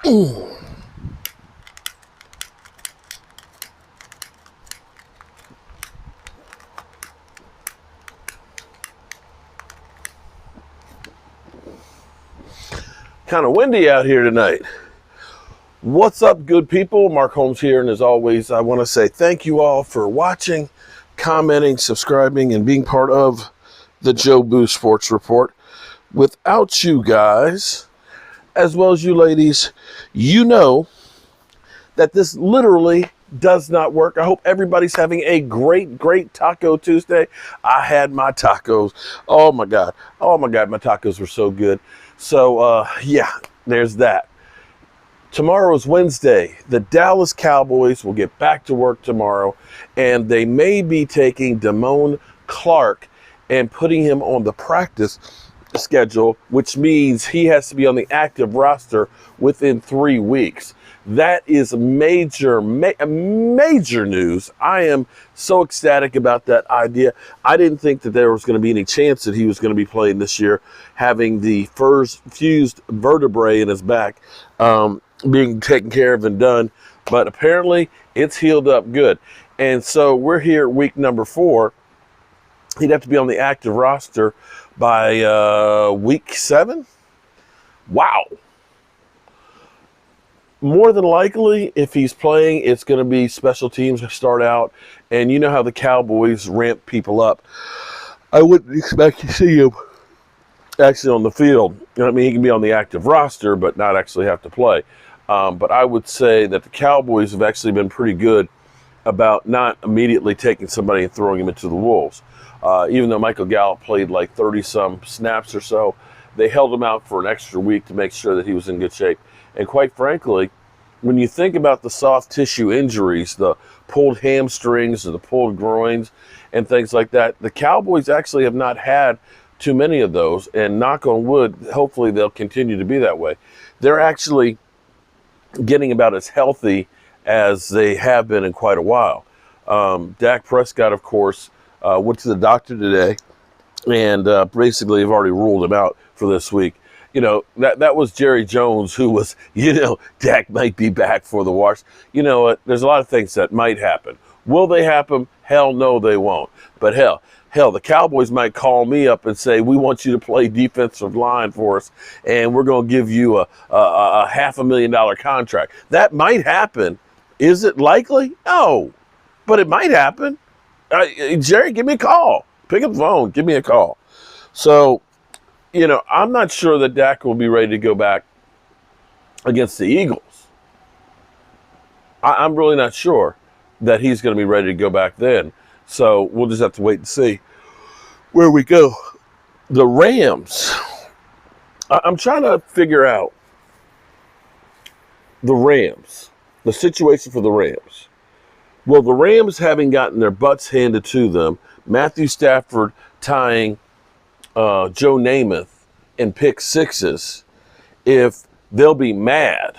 Kind of windy out here tonight. What's up, good people? Mark Holmes here, and as always, I want to say thank you all for watching, commenting, subscribing, and being part of the Joe Boo Sports Report. Without you guys, as well as you ladies, you know that this literally does not work. I hope everybody's having a great Taco Tuesday. I had my tacos. Oh my God, my tacos were so good. So, yeah, there's that. Tomorrow is Wednesday. The Dallas Cowboys will get back to work tomorrow, and they may be taking Damone Clark and putting him on the practice schedule, which means he has to be on the active roster within 3 weeks. That is major news. I am so ecstatic about that idea. I didn't think that there was going to be any chance that he was going to be playing this year, having the fused vertebrae in his back being taken care of and done. But apparently it's healed up good. And so we're here at week number 4. He'd have to be on the active roster by week 7. Wow. More than likely, if he's playing, it's going to be special teams to start out. And you know how the Cowboys ramp people up. I wouldn't expect to see him actually on the field. I mean, he can be on the active roster, but not actually have to play. But I would say that the Cowboys have actually been pretty good about not immediately taking somebody and throwing him into the wolves. Even though Michael Gallup played like 30-some snaps or so, they held him out for an extra week to make sure that he was in good shape. And quite frankly, when you think about the soft tissue injuries, the pulled hamstrings or the pulled groins and things like that, the Cowboys actually have not had too many of those. And knock on wood, hopefully they'll continue to be that way. They're actually getting about as healthy as they have been in quite a while. Dak Prescott, of course, went to the doctor today and basically have already ruled him out for this week. You know, that was Jerry Jones who was, Dak might be back for the wash. You know what? There's a lot of things that might happen. Will they happen? Hell no, they won't. But hell, the Cowboys might call me up and say, we want you to play defensive line for us, and we're going to give you a $500,000 contract. That might happen. Is it likely? No, but it might happen. Jerry, give me a call. Pick up the phone. Give me a call. So, I'm not sure that Dak will be ready to go back against the Eagles. I'm really not sure that he's going to be ready to go back then. So we'll just have to wait and see where we go. The Rams. I'm trying to figure out the Rams, the situation for the Rams. Well, the Rams having gotten their butts handed to them, Matthew Stafford tying Joe Namath in pick sixes, if they'll be mad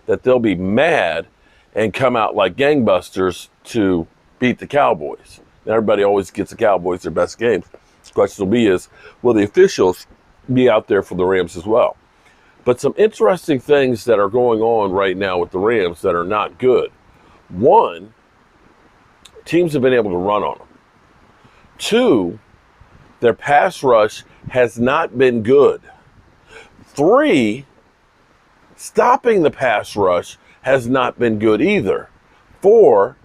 and come out like gangbusters to beat the Cowboys. Now, everybody always gets the Cowboys their best games. The question will be is, will the officials be out there for the Rams as well? But some interesting things that are going on right now with the Rams that are not good. One, teams have been able to run on them. Two, their pass rush has not been good. 3, stopping the pass rush has not been good either. 4,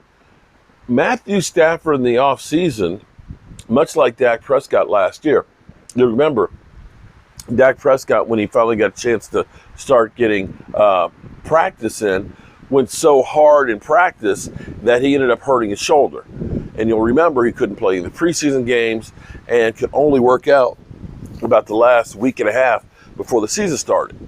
Matthew Stafford in the offseason, much like Dak Prescott last year. You remember, Dak Prescott, when he finally got a chance to start getting practice in, went so hard in practice that he ended up hurting his shoulder. And you'll remember he couldn't play in the preseason games and could only work out about the last week and a half before the season started.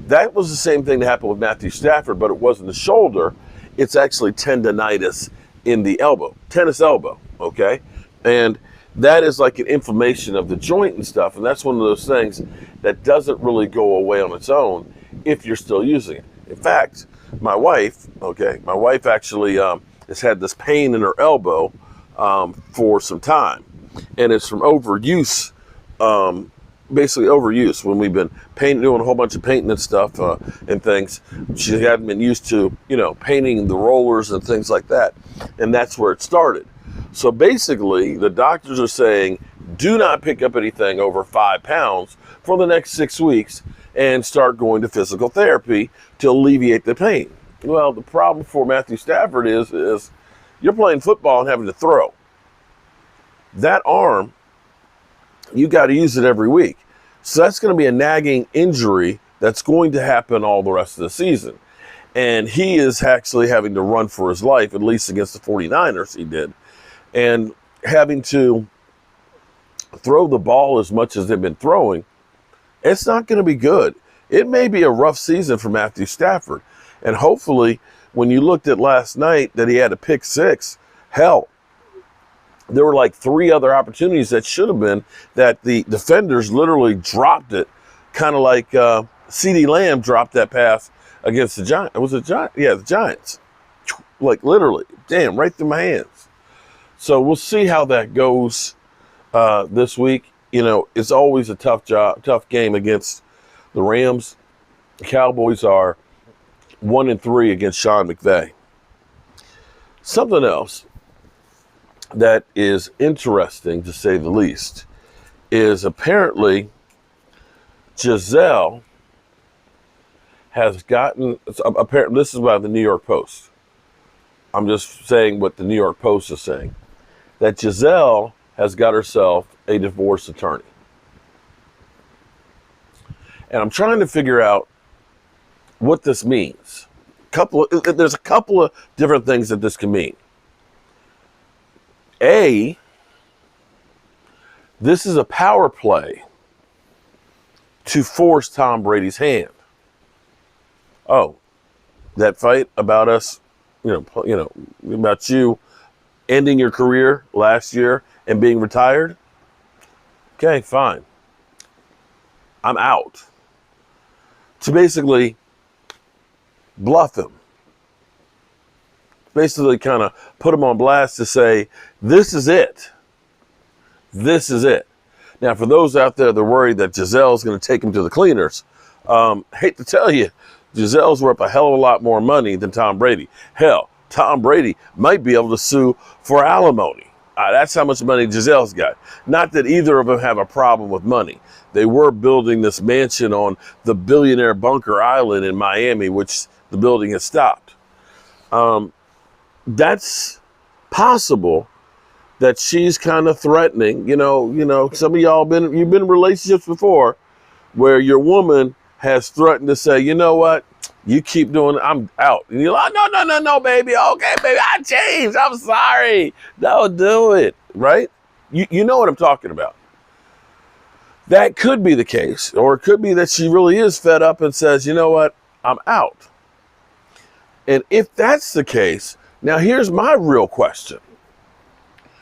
That was the same thing that happened with Matthew Stafford, but it wasn't the shoulder. It's actually tendonitis in the elbow, tennis elbow, okay? And that is like an inflammation of the joint and stuff, and that's one of those things that doesn't really go away on its own if you're still using it. In fact, my wife actually has had this pain in her elbow for some time, and it's from overuse basically overuse when we've been doing a whole bunch of painting and stuff and things. She hadn't been used to, painting the rollers and things like that. And that's where it started. So basically, the doctors are saying, do not pick up anything over 5 pounds for the next 6 weeks and start going to physical therapy to alleviate the pain. Well, the problem for Matthew Stafford is you're playing football and having to throw. That arm, you got to use it every week. So that's going to be a nagging injury that's going to happen all the rest of the season. And he is actually having to run for his life, at least against the 49ers he did. And having to throw the ball as much as they've been throwing, it's not going to be good. It may be a rough season for Matthew Stafford. And hopefully, when you looked at last night that he had a pick 6, hell, there were like 3 other opportunities that should have been that the defenders literally dropped it, kind of like CeeDee Lamb dropped that pass against the Giants. Was it Giants? Yeah, the Giants. Like literally, damn, right through my hands. So we'll see how that goes this week. It's always a tough game against the Rams. The Cowboys are 1-3 against Sean McVay. Something else that is interesting, to say the least, is apparently Giselle has gotten, apparently this is by the New York Post. I'm just saying what the New York Post is saying, that Giselle has got herself a divorce attorney. And I'm trying to figure out what this means. There's a couple of different things that this can mean. A, this is a power play to force Tom Brady's hand. Oh, that fight about us, about you ending your career last year and being retired? Okay, fine. I'm out. To basically bluff him. Basically kind of put him on blast to say, this is it. This is it. Now, for those out there that are worried that Giselle's going to take him to the cleaners, hate to tell you, Giselle's worth a hell of a lot more money than Tom Brady. Hell, Tom Brady might be able to sue for alimony. That's how much money Giselle's got. Not that either of them have a problem with money. They were building this mansion on the billionaire Bunker Island in Miami, which the building has stopped. That's possible that she's kind of threatening. Some of y'all you've been in relationships before where your woman has threatened to say, you know what, you keep doing it, I'm out. And you're like, no, baby. Okay, baby, I changed. I'm sorry. Don't do it, right? You know what I'm talking about. That could be the case, or it could be that she really is fed up and says, you know what, I'm out. And if that's the case, now here's my real question.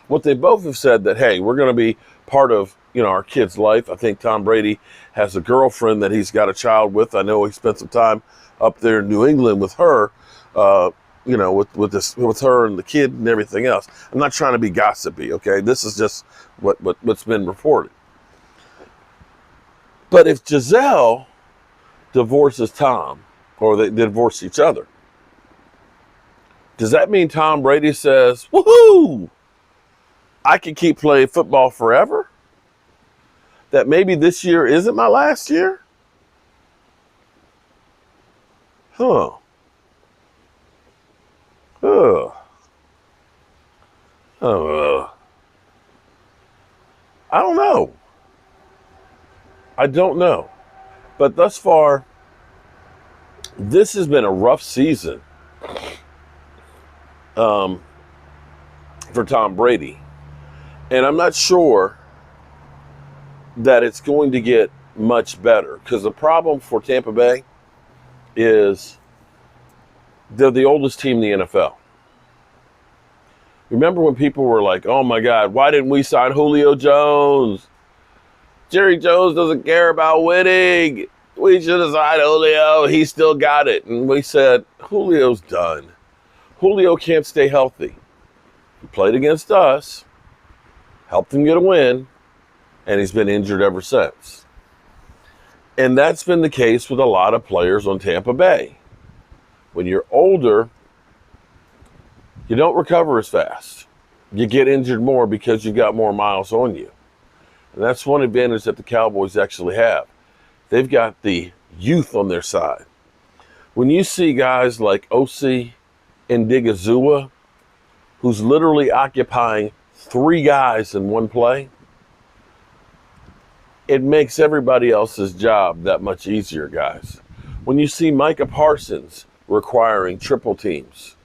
What they both have said that, hey, we're going to be part of, our kid's life. I think Tom Brady has a girlfriend that he's got a child with. I know he spent some time up there in New England with her, with her and the kid and everything else. I'm not trying to be gossipy, okay? This is just what's been reported. But if Giselle divorces Tom, or they divorce each other, does that mean Tom Brady says, woohoo, I can keep playing football forever? That maybe this year isn't my last year? Huh. I don't know. I don't know. But thus far, this has been a rough season for Tom Brady. And I'm not sure that it's going to get much better, because the problem for Tampa Bay is they're the oldest team in the NFL. Remember when people were like, oh my God, why didn't we sign Julio Jones? Jerry Jones doesn't care about winning. We should have signed Julio. He still got it. And we said, Julio's done. Julio can't stay healthy. He played against us, helped him get a win, and he's been injured ever since. And that's been the case with a lot of players on Tampa Bay. When you're older, you don't recover as fast. You get injured more because you've got more miles on you. And that's one advantage that the Cowboys actually have. They've got the youth on their side. When you see guys like O.C. Ndigazua, who's literally occupying 3 guys in one play, it makes everybody else's job that much easier, guys. When you see Micah Parsons requiring triple teams,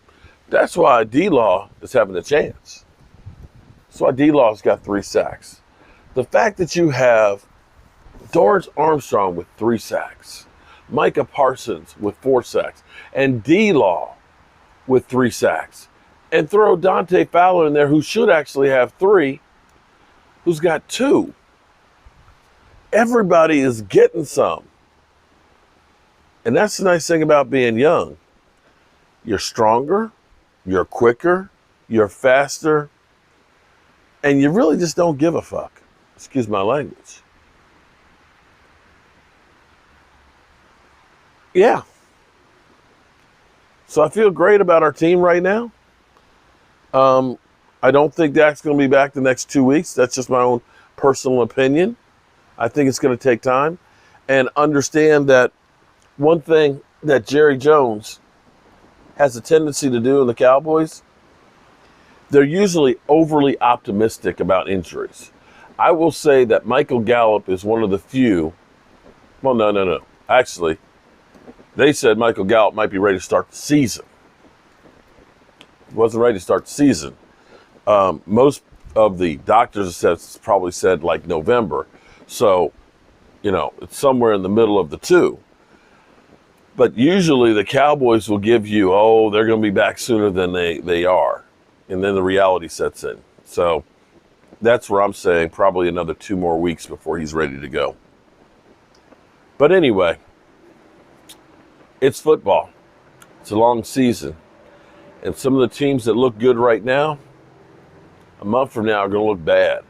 that's why D-Law is having a chance. That's why D-Law's got 3 sacks. The fact that you have Dorrance Armstrong with 3 sacks, Micah Parsons with 4 sacks, and D-Law with 3 sacks, and throw Dante Fowler in there, who should actually have 3, who's got 2. Everybody is getting some. And that's the nice thing about being young. You're stronger, you're quicker, you're faster, and you really just don't give a fuck. Excuse my language. Yeah. So I feel great about our team right now. I don't think Dak's going to be back the next 2 weeks. That's just my own personal opinion. I think it's going to take time. And understand that one thing that Jerry Jones has a tendency to do in the Cowboys, they're usually overly optimistic about injuries. I will say that Michael Gallup is one of the few. Well, no. Actually, they said Michael Gallup might be ready to start the season. He wasn't ready to start the season. Most of the doctors have probably said like November. So, it's somewhere in the middle of the two. But usually the Cowboys will give you, they're going to be back sooner than they are. And then the reality sets in. So that's where I'm saying probably another 2 more weeks before he's ready to go. But anyway, it's football. It's a long season. And some of the teams that look good right now, a month from now are going to look bad.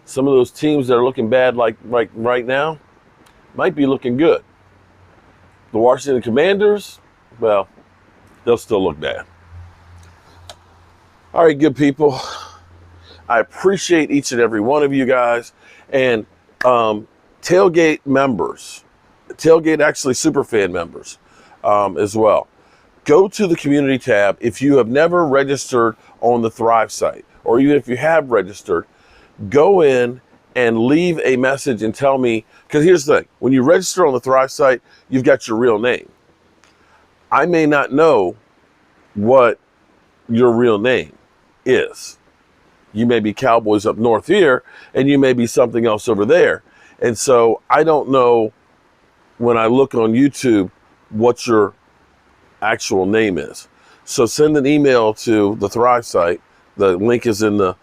Some of those teams that are looking bad like right now might be looking good. The Washington Commanders, well, they'll still look bad. All right, good people. I appreciate each and every one of you guys. And tailgate members, actually superfan members as well. Go to the community tab if you have never registered on the Thrive site, or even if you have registered, go in and leave a message and tell me, because here's the thing, when you register on the Thrive site, you've got your real name. I may not know what your real name is. You may be Cowboys up north here, and you may be something else over there. And so I don't know when I look on YouTube what your actual name is. So send an email to the Thrive site. The link is in the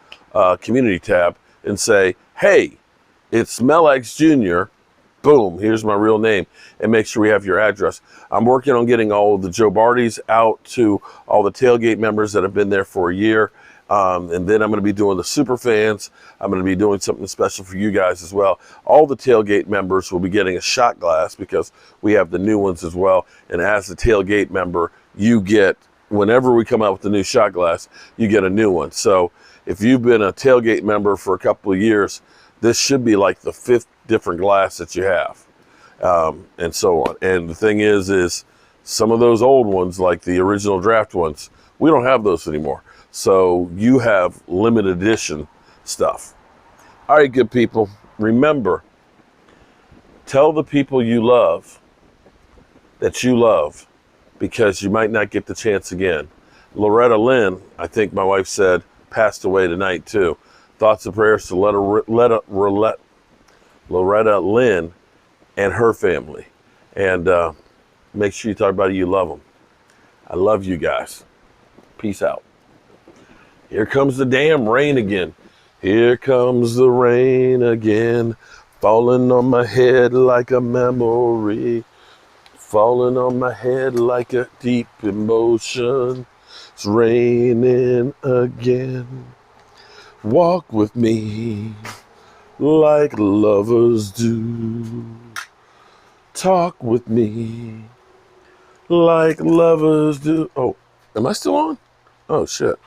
community tab, and say, hey, it's Melex Jr. Boom, here's my real name, and make sure we have your address. I'm working on getting all of the Joe Bardys out to all the tailgate members that have been there for a year. And then I'm going to be doing the super fans. I'm going to be doing something special for you guys as well. All the tailgate members will be getting a shot glass because we have the new ones as well. And as a tailgate member, you get, whenever we come out with the new shot glass, you get a new one. So if you've been a tailgate member for a couple of years, this should be like the 5th different glass that you have, and so on. And the thing is some of those old ones, like the original draft ones, we don't have those anymore. So you have limited edition stuff. All right, good people. Remember, tell the people you love that you love, because you might not get the chance again. Loretta Lynn, I think my wife said, passed away tonight too. Thoughts and prayers to Loretta Lynn and her family. And make sure you talk about it, you love them. I love you guys. Peace out. Here comes the damn rain again. Here comes the rain again, falling on my head like a memory, falling on my head like a deep emotion. It's raining again. Walk with me like lovers do. talk with me like lovers do. Oh, am I still on? Oh, shit.